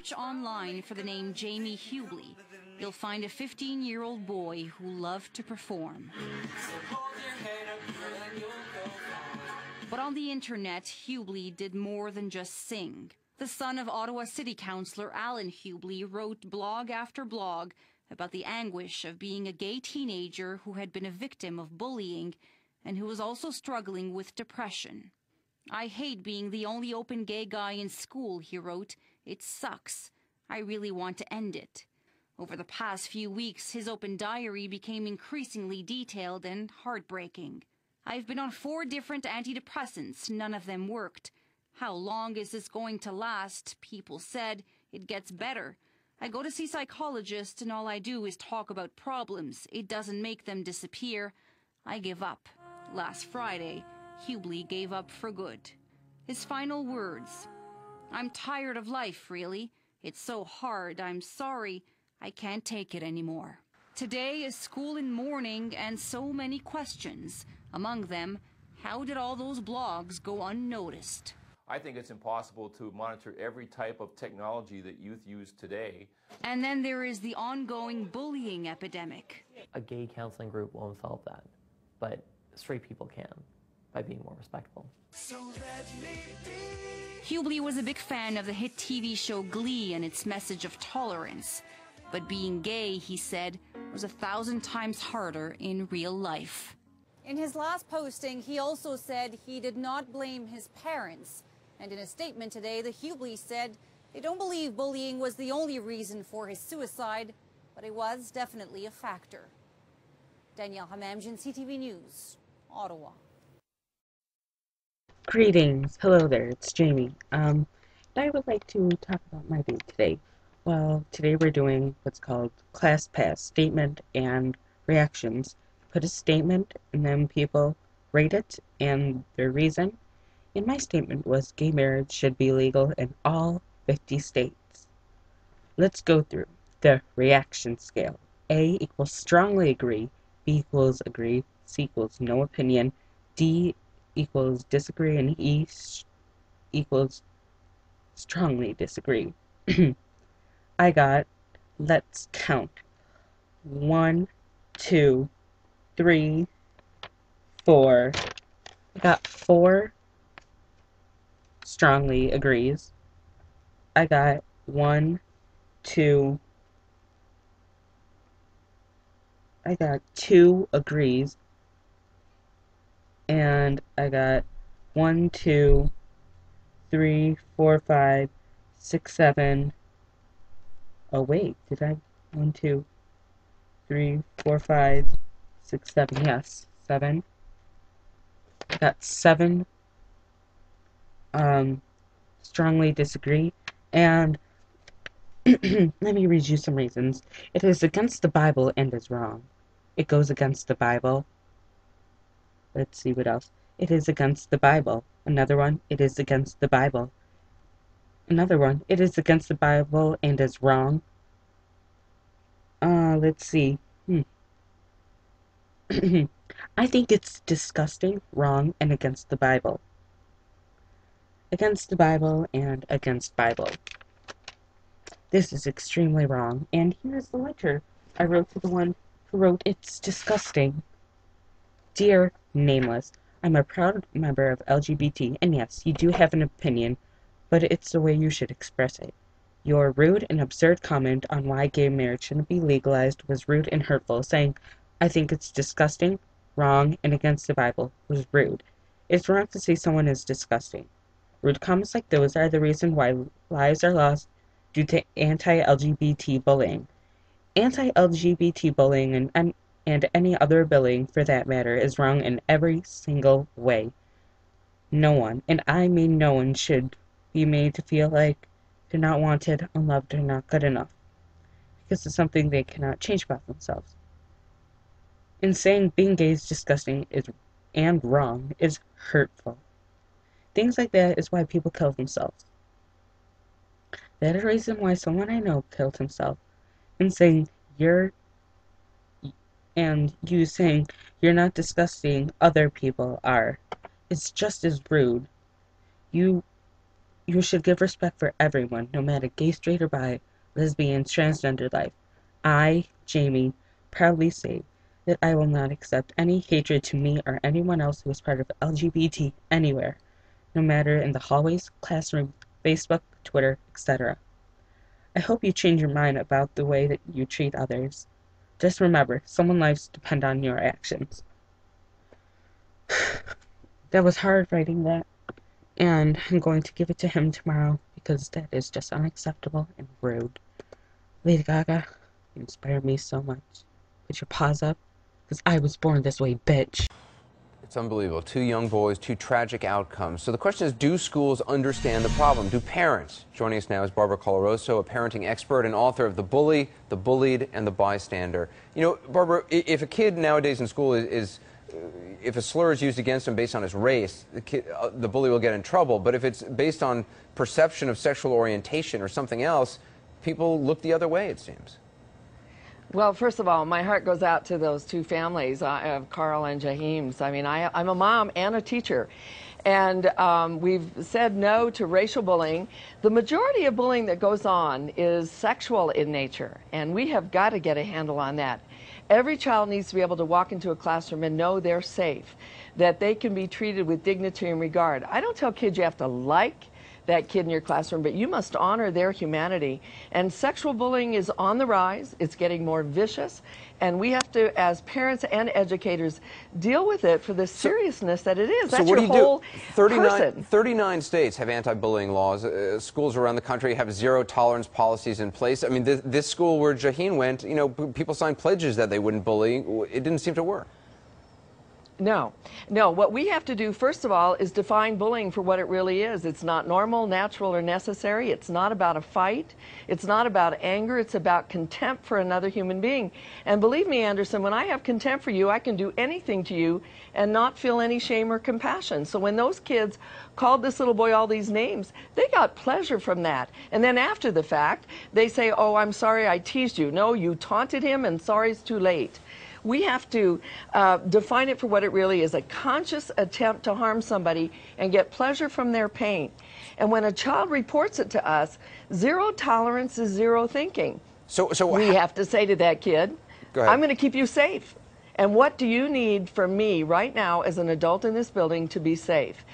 search online for the name Jamie Hubley, you'll find a 15-year-old boy who loved to perform. But on the internet, Hubley did more than just sing. The son of Ottawa City Councillor Alan Hubley wrote blog after blog about the anguish of being a gay teenager who had been a victim of bullying and who was also struggling with depression. "I hate being the only open gay guy in school," he wrote. "It sucks. I really want to end it." Over the past few weeks, his open diary became increasingly detailed and heartbreaking. "I've been on 4 different antidepressants. None of them worked. How long is this going to last? People said it gets better. I go to see psychologists and all I do is talk about problems. It doesn't make them disappear. I give up." Last Friday, Hubley gave up for good. His final words: "I'm tired of life, really. It's so hard. I'm sorry. I can't take it anymore." Today is school in mourning and so many questions. Among them, how did all those blogs go unnoticed? I think it's impossible to monitor every type of technology that youth use today. And then there is the ongoing bullying epidemic. A gay counseling group won't solve that, but straight people can, by being more respectful. Hubley was a big fan of the hit TV show Glee and its message of tolerance. But being gay, he said, was 1,000 times harder in real life. In his last posting, he also said he did not blame his parents. And in a statement today, the Hubleys said they don't believe bullying was the only reason for his suicide, but it was definitely a factor. Danielle Hamamjian, CTV News, Ottawa. Greetings. Hello there. It's Jamie. I would like to talk about my day today. Well, today we're doing what's called Class Pass Statement and Reactions. Put a statement and then people rate it and their reason. And my statement was gay marriage should be legal in all 50 states. Let's go through the reaction scale. A equals strongly agree, B equals agree, C equals no opinion, D equals disagree, and E equals strongly disagree. I got, let's count, 1, 2, 3, 4. I got 4 strongly agrees. I got 1, 2. I got 2 agrees. And I got 1, 2, 3, 4, 5, 6, 7. Oh wait, did I? 1, 2, 3, 4, 5, 6, 7. Yes, 7. I got 7 strongly disagree, and let me read you some reasons. It is against the Bible and is wrong. It goes against the Bible. Let's see what else. It is against the Bible. Another one, it is against the Bible. Another one, it is against the Bible and is wrong. Let's see. I think it's disgusting, wrong, and against the Bible. Against the Bible and against Bible. This is extremely wrong. And here's the letter I wrote to the one who wrote, "It's disgusting." Dear Nameless, I'm a proud member of LGBT, and yes, you do have an opinion, but it's the way you should express it. Your rude and absurd comment on why gay marriage shouldn't be legalized was rude and hurtful. Saying, "I think it's disgusting, wrong, and against the Bible" was rude. It's wrong to say someone is disgusting. Rude comments like those are the reason why lives are lost due to anti-LGBT bullying. Anti-LGBT bullying and any other bullying, for that matter, is wrong in every single way. No one, and I mean no one, should be made to feel like they're not wanted, unloved, or not good enough, because it's something they cannot change about themselves. And saying being gay is disgusting and wrong is hurtful. Things like that is why people kill themselves. That is the reason why someone I know killed himself. And saying you saying you're not disgusting, other people are. It's just as rude. You You should give respect for everyone, no matter gay, straight, or bi, lesbian, transgender life. I, Jamie, proudly say that I will not accept any hatred to me or anyone else who is part of LGBT anywhere, no matter in the hallways, classroom, Facebook, Twitter, etc. I hope you change your mind about the way that you treat others. Just remember, someone's lives depend on your actions. That was hard writing that, and I'm going to give it to him tomorrow because that is just unacceptable and rude. Lady Gaga, you inspire me so much. Put your paws up, because I was born this way, bitch. It's unbelievable. 2 young boys, 2 tragic outcomes. So the question is, do schools understand the problem? Do parents? Joining us now is Barbara Coloroso, a parenting expert and author of The Bully, The Bullied, and The Bystander. You know, Barbara, if a kid nowadays in school if a slur is used against him based on his race, the bully will get in trouble. But if it's based on perception of sexual orientation or something else, people look the other way, it seems. Well, first of all, my heart goes out to those 2 families of Carl and Jaheim's. I mean, I'm a mom and a teacher. And we've said no to racial bullying. The majority of bullying that goes on is sexual in nature, and we have got to get a handle on that. Every child needs to be able to walk into a classroom and know they're safe, that they can be treated with dignity and regard. I don't tell kids you have to like that kid in your classroom, but you must honor their humanity. And sexual bullying is on the rise. It's getting more vicious. And we have to, as parents and educators, deal with it for the seriousness that it is. So That's what your do you whole do? 39 states have anti-bullying laws. Schools around the country have zero-tolerance policies in place. I mean, this school where Jaheim went, you know, people signed pledges that they wouldn't bully. It didn't seem to work. No. What we have to do, first of all, is define bullying for what it really is. It's not normal, natural, or necessary. It's not about a fight. It's not about anger. It's about contempt for another human being. And believe me, Anderson, when I have contempt for you, I can do anything to you and not feel any shame or compassion. So when those kids called this little boy all these names, they got pleasure from that. And then after the fact, they say, oh, I'm sorry I teased you. No, you taunted him, and sorry's too late. We have to define it for what it really is, a conscious attempt to harm somebody and get pleasure from their pain. And when a child reports it to us, zero tolerance is zero thinking. So we have to say to that kid, I'm going to keep you safe. And what do you need from me right now as an adult in this building to be safe?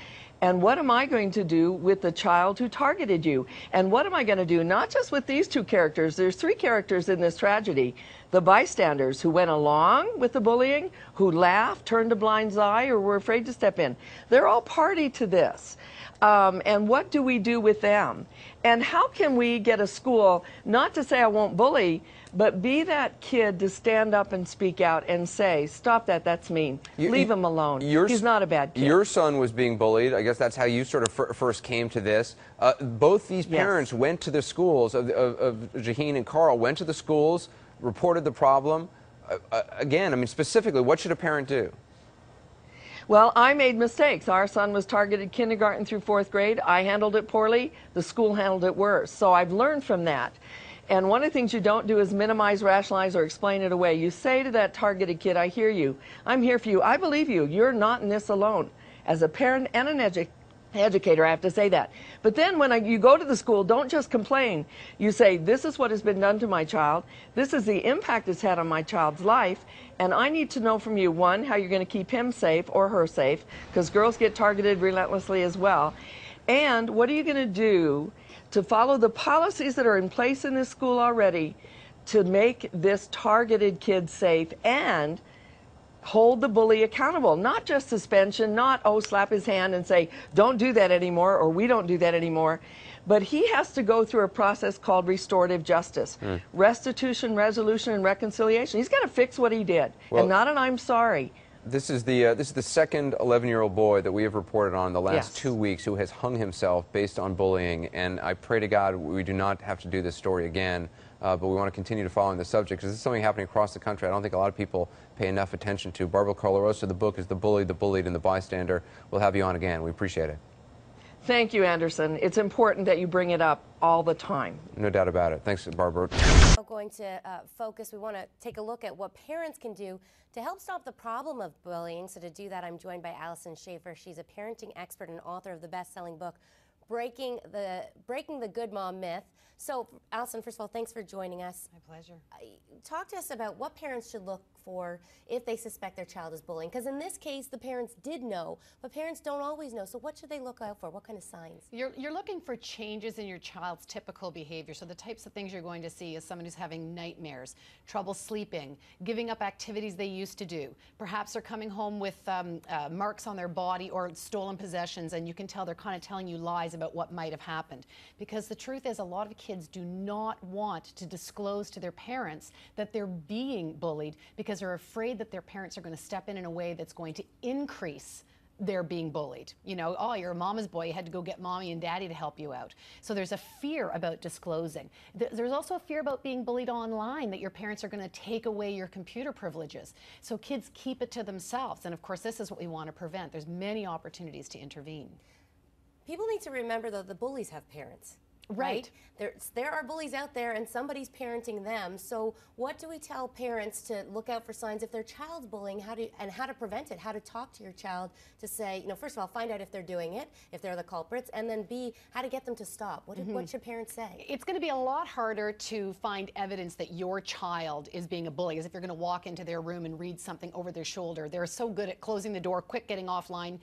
And what am I going to do with the child who targeted you? And what am I going to do, not just with these 2 characters, there's 3 characters in this tragedy. The bystanders who went along with the bullying, who laughed, turned a blind eye, or were afraid to step in. They're all party to this. And what do we do with them? And how can we get a school, not to say I won't bully, but be that kid to stand up and speak out and say, stop that, that's mean. Leave him alone. He's not a bad kid. Your son was being bullied. I guess that's how you sort of first came to this. Both these parents went to the schools of Jaheim and Carl, went to the schools, reported the problem. Again, I mean, specifically, what should a parent do? Well, I made mistakes. Our son was targeted kindergarten through 4th grade. I handled it poorly. The school handled it worse. So I've learned from that. And one of the things you don't do is minimize, rationalize, or explain it away. You say to that targeted kid, I hear you. I'm here for you. I believe you. You're not in this alone. As a parent and an educator, I have to say that. But then when you go to the school, don't just complain. You say, this is what has been done to my child. This is the impact it's had on my child's life. And I need to know from you, 1, how you're going to keep him safe or her safe, because girls get targeted relentlessly as well. And what are you going to do to follow the policies that are in place in this school already to make this targeted kid safe and hold the bully accountable? Not just suspension, not, oh, slap his hand and say, don't do that anymore, or we don't do that anymore. But he has to go through a process called restorative justice. Restitution, resolution, and reconciliation. He's got to fix what he did, and not an I'm sorry. This is the second 11-year-old boy that we have reported on in the last 2 weeks who has hung himself based on bullying. And I pray to God we do not have to do this story again. But we want to continue to follow the subject because this is something happening across the country I don't think a lot of people pay enough attention to. Barbara Coloroso, the book is The Bully, The Bullied, and The Bystander. We'll have you on again. We appreciate it. Thank you, Anderson. It's important that you bring it up all the time. No doubt about it. Thanks, Barbara. We're going to we want to take a look at what parents can do to help stop the problem of bullying. So to do that, I'm joined by Allison Schaefer. She's a parenting expert and author of the best-selling book, breaking the good mom myth. So, Allison, first of all, thanks for joining us. My pleasure. Talk to us about what parents should look for if they suspect their child is bullying. Because in this case, the parents did know, but parents don't always know. So what should they look out for? What kind of signs? You're looking for changes in your child's typical behavior. So the types of things you're going to see is someone who's having nightmares, trouble sleeping, giving up activities they used to do. Perhaps they're coming home with marks on their body or stolen possessions, and you can tell they're kind of telling you lies about what might have happened. Because the truth is, a lot of kids do not want to disclose to their parents that they're being bullied because they're afraid that their parents are going to step in a way that's going to increase their being bullied. You know, oh, you're a mama's boy, you had to go get mommy and daddy to help you out. So there's a fear about disclosing. There's also a fear about being bullied online, that your parents are going to take away your computer privileges. So kids keep it to themselves. And of course, this is what we want to prevent. There's many opportunities to intervene. People need to remember, though, the bullies have parents. Right. There are bullies out there, and somebody's parenting them. So what do we tell parents to look out for signs if their child's bullying, how to prevent it, how to talk to your child to say, you know, first of all, find out if they're doing it, if they're the culprits, and then B, how to get them to stop. What should parents say? It's going to be a lot harder to find evidence that your child is being a bully, as if you're going to walk into their room and read something over their shoulder. They're so good at closing the door, quick getting offline,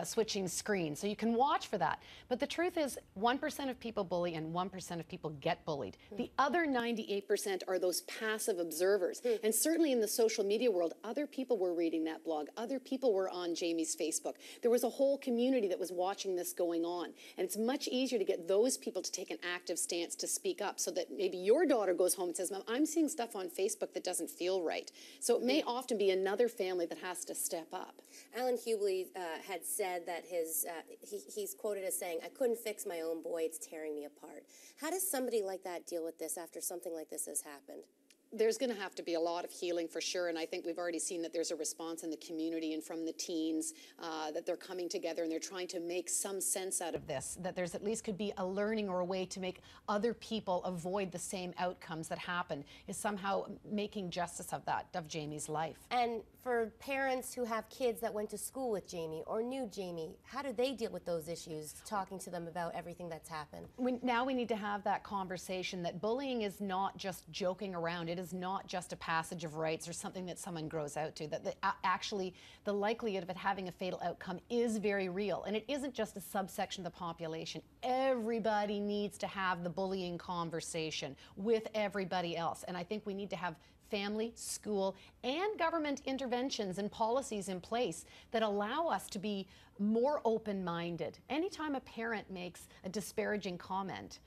switching screens. So you can watch for that. But the truth is, 1% of people bully and 1% of people get bullied. The other 98% are those passive observers. And certainly in the social media world, other people were reading that blog. Other people were on Jamie's Facebook. There was a whole community that was watching this going on. And it's much easier to get those people to take an active stance to speak up, so that maybe your daughter goes home and says, Mom, I'm seeing stuff on Facebook that doesn't feel right. So it may often be another family that has to step up. Alan Hubley had said that he's quoted as saying, I couldn't fix my own boy, it's tearing me apart. How does somebody like that deal with this after something like this has happened? There's going to have to be a lot of healing for sure, and I think we've already seen that there's a response in the community and from the teens that they're coming together and they're trying to make some sense out of this, that there's at least could be a learning or a way to make other people avoid the same outcomes that happened, is somehow making justice of that, of Jamie's life. And for parents who have kids that went to school with Jamie or knew Jamie, how do they deal with those issues, talking to them about everything that's happened? Now we need to have that conversation that bullying is not just joking around. It is not just a passage of rights or something that someone grows out to, that actually the likelihood of it having a fatal outcome is very real. And it isn't just a subsection of the population. Everybody needs to have the bullying conversation with everybody else. And I think we need to have family, school, and government interventions and policies in place that allow us to be more open-minded. Anytime a parent makes a disparaging comment,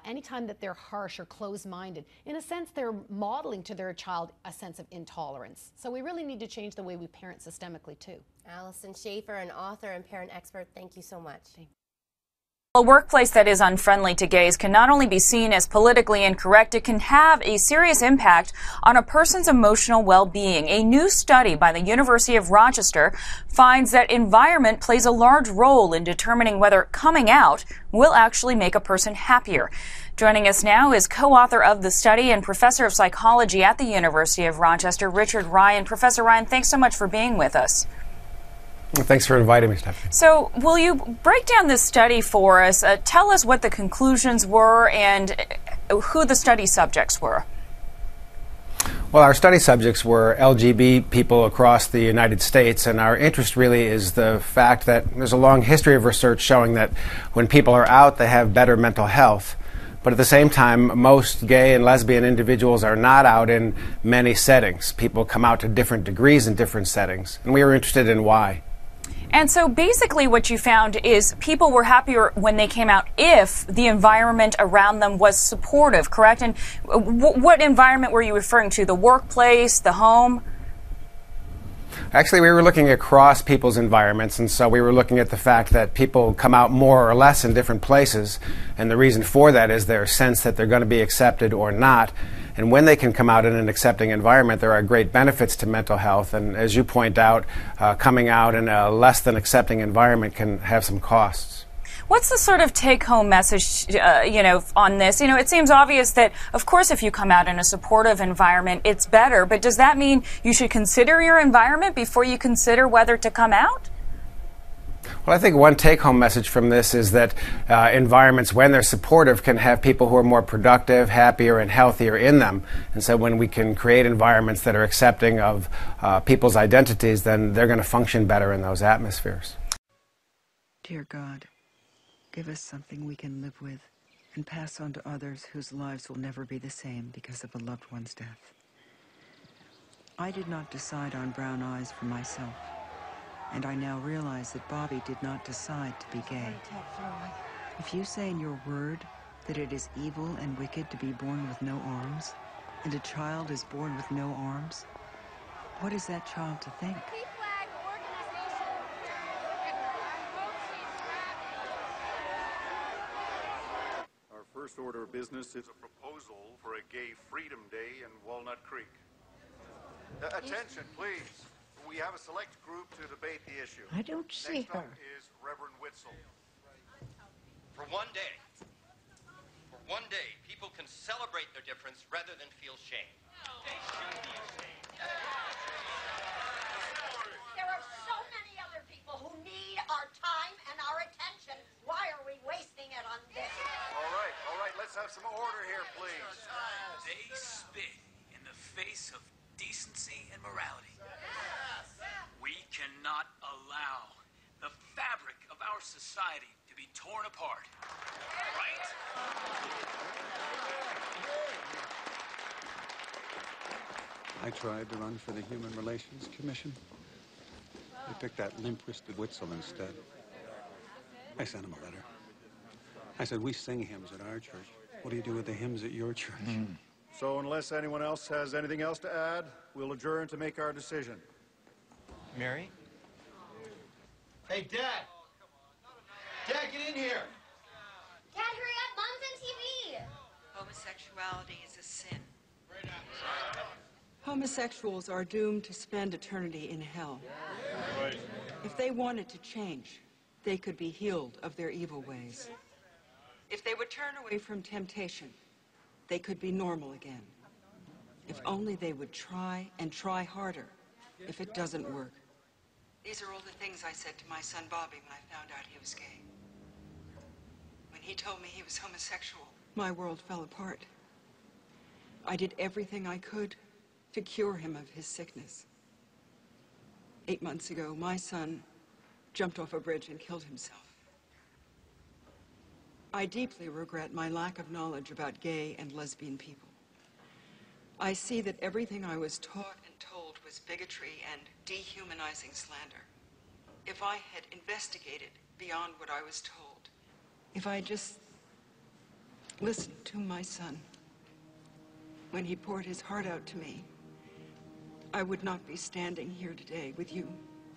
anytime that they're harsh or closed-minded, in a sense they're modeling to their child a sense of intolerance. So we really need to change the way we parent systemically too. Allison Schaefer, an author and parent expert, thank you so much. A workplace that is unfriendly to gays can not only be seen as politically incorrect, it can have a serious impact on a person's emotional well-being. A new study by the University of Rochester finds that environment plays a large role in determining whether coming out will actually make a person happier. Joining us now is co-author of the study and professor of psychology at the University of Rochester, Richard Ryan. Professor Ryan, thanks so much for being with us. Well, thanks for inviting me, Stephanie. So, will you break down this study for us? Tell us what the conclusions were and who the study subjects were. Well, our study subjects were LGBT people across the United States, and our interest really is the fact that there's a long history of research showing that when people are out, they have better mental health. But at the same time, most gay and lesbian individuals are not out in many settings. People come out to different degrees in different settings, and we were interested in why. And so basically what you found is people were happier when they came out if the environment around them was supportive, correct? And what environment were you referring to? The workplace, the home? Actually, we were looking across people's environments, and so we were looking at the fact that people come out more or less in different places, and the reason for that is their sense that they're going to be accepted or not. And when they can come out in an accepting environment, there are great benefits to mental health. And as you point out, coming out in a less than accepting environment can have some costs. What's the sort of take-home message, on this? It seems obvious that, of course, if you come out in a supportive environment, it's better. But does that mean you should consider your environment before you consider whether to come out? Well, I think one take-home message from this is that environments, when they're supportive, can have people who are more productive, happier, and healthier in them. And so when we can create environments that are accepting of people's identities, then they're going to function better in those atmospheres. Dear God, give us something we can live with and pass on to others whose lives will never be the same because of a loved one's death. I did not decide on brown eyes for myself. And I now realize that Bobby did not decide to be gay. If you say in your word that it is evil and wicked to be born with no arms, and a child is born with no arms, what is that child to think? Our first order of business is a proposal for a Gay Freedom Day in Walnut Creek. Attention, please. We have a select group to debate the issue. I don't see Next her. up is Reverend Witzel. For one day, people can celebrate their difference rather than feel shame. They should be ashamed. There are so many other people who need our time and our attention. Why are we wasting it on this? All right, let's have some order here, please. They spit in the face of decency and morality. We cannot allow the fabric of our society to be torn apart, right? I tried to run for the Human Relations Commission. They picked that limp-wristed Witzel instead. I sent him a letter. I said, we sing hymns at our church. What do you do with the hymns at your church? So unless anyone else has anything else to add, we'll adjourn to make our decision. Mary? Hey, Dad! Dad, get in here! Dad, hurry up! Mom's on TV! Homosexuality is a sin. Homosexuals are doomed to spend eternity in hell. If they wanted to change, they could be healed of their evil ways. If they would turn away from temptation, they could be normal again. If only they would try and try harder if it doesn't work. These are all the things I said to my son Bobby when I found out he was gay. When he told me he was homosexual, my world fell apart. I did everything I could to cure him of his sickness. 8 months ago, my son jumped off a bridge and killed himself. I deeply regret my lack of knowledge about gay and lesbian people. I see that everything I was taught and told was bigotry and dehumanizing slander. If I had investigated beyond what I was told, if I just listened to my son when he poured his heart out to me, I would not be standing here today with you,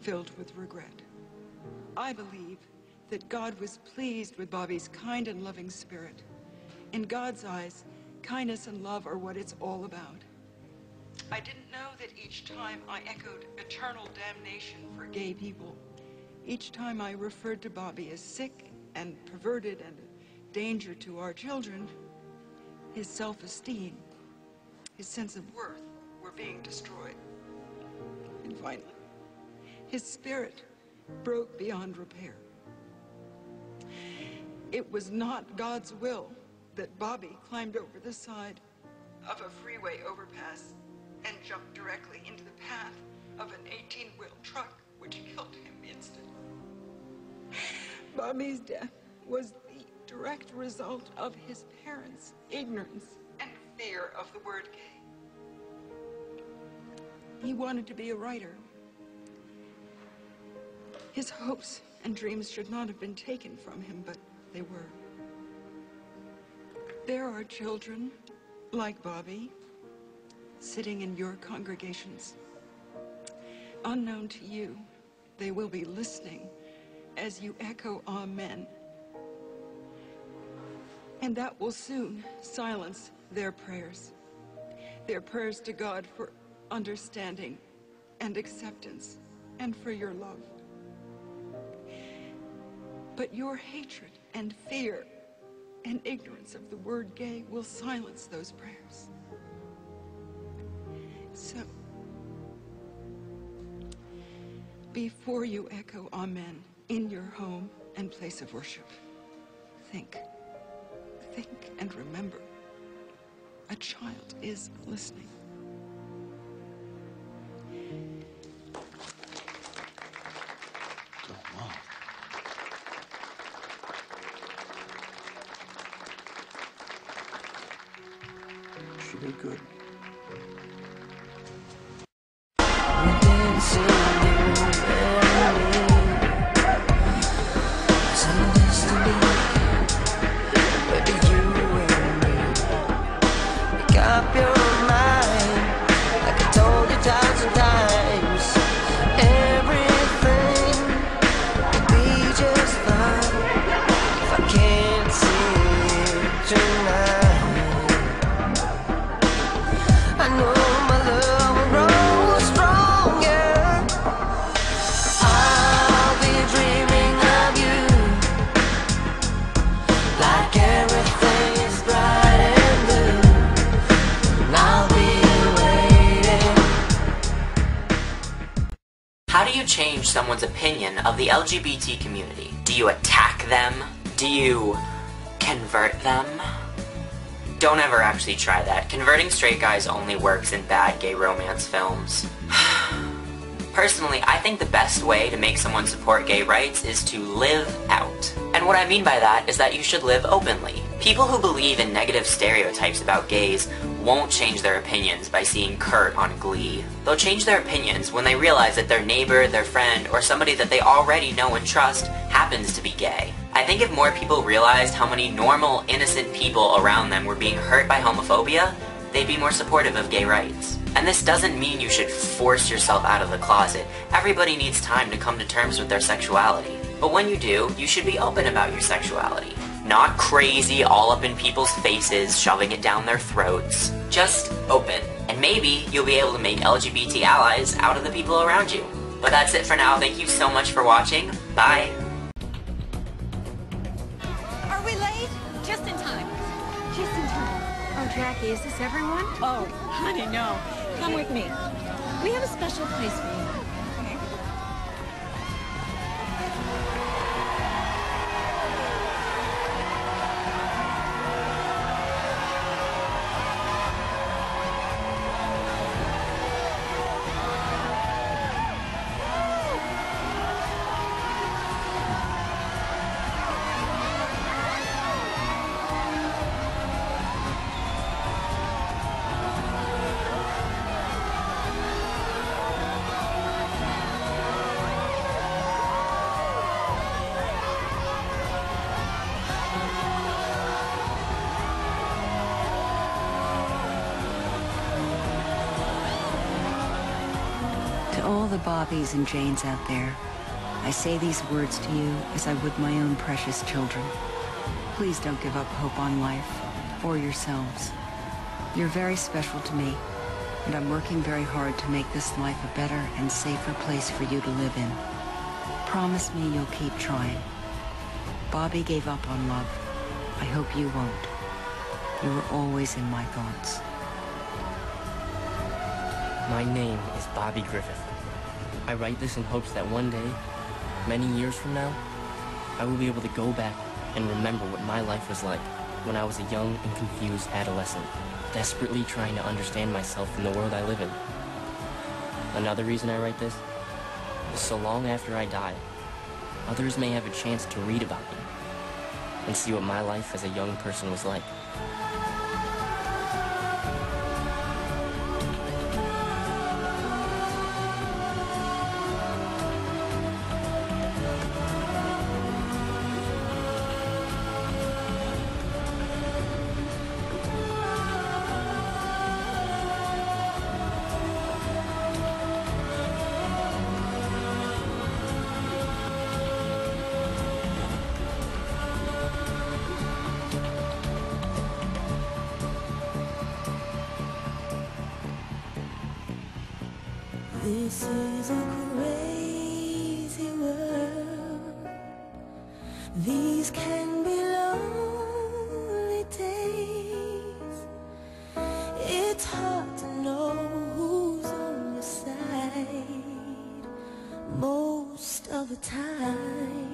filled with regret. I believe that God was pleased with Bobby's kind and loving spirit. In God's eyes, kindness and love are what it's all about. I didn't know that each time I echoed eternal damnation for gay people, each time I referred to Bobby as sick and perverted and a danger to our children, his self-esteem, his sense of worth were being destroyed. And finally, his spirit broke beyond repair. It was not God's will that Bobby climbed over the side of a freeway overpass and jumped directly into the path of an 18-wheel truck, which killed him instantly. Bobby's death was the direct result of his parents' ignorance and fear of the word gay. He wanted to be a writer. His hopes and dreams should not have been taken from him, but they were. There are children like Bobby sitting in your congregations. Unknown to you, they will be listening as you echo amen. And that will soon silence their prayers to God for understanding and acceptance and for your love. But your hatred and fear and ignorance of the word gay will silence those prayers. So, before you echo amen, in your home and place of worship, think and remember, a child is listening. She did good. How do you change someone's opinion of the LGBT community? Do you attack them? Do you convert them? Don't ever actually try that. Converting straight guys only works in bad gay romance films. Personally, I think the best way to make someone support gay rights is to live out. And what I mean by that is that you should live openly. People who believe in negative stereotypes about gays won't change their opinions by seeing Kurt on Glee. They'll change their opinions when they realize that their neighbor, their friend, or somebody that they already know and trust happens to be gay. I think if more people realized how many normal, innocent people around them were being hurt by homophobia, they'd be more supportive of gay rights. And this doesn't mean you should force yourself out of the closet. Everybody needs time to come to terms with their sexuality. But when you do, you should be open about your sexuality. Not crazy, all up in people's faces, shoving it down their throats. Just open. And maybe you'll be able to make LGBT allies out of the people around you. But that's it for now. Thank you so much for watching. Bye. Are we late? Just in time. Just in time. Oh, Jackie, is this everyone? Oh, honey, no. Come with me. We have a special place for you. To all the Bobbies and Janes out there, I say these words to you as I would my own precious children. Please don't give up hope on life or yourselves. You're very special to me, and I'm working very hard to make this life a better and safer place for you to live in. Promise me you'll keep trying. Bobby gave up on love. I hope you won't. You were always in my thoughts. My name is Bobby Griffith. I write this in hopes that one day, many years from now, I will be able to go back and remember what my life was like when I was a young and confused adolescent, desperately trying to understand myself in the world I live in. Another reason I write this is so long after I die, others may have a chance to read about me and see what my life as a young person was like. This is a crazy world. These can be lonely days. It's hard to know who's on your side most of the time.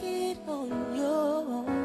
it on your own.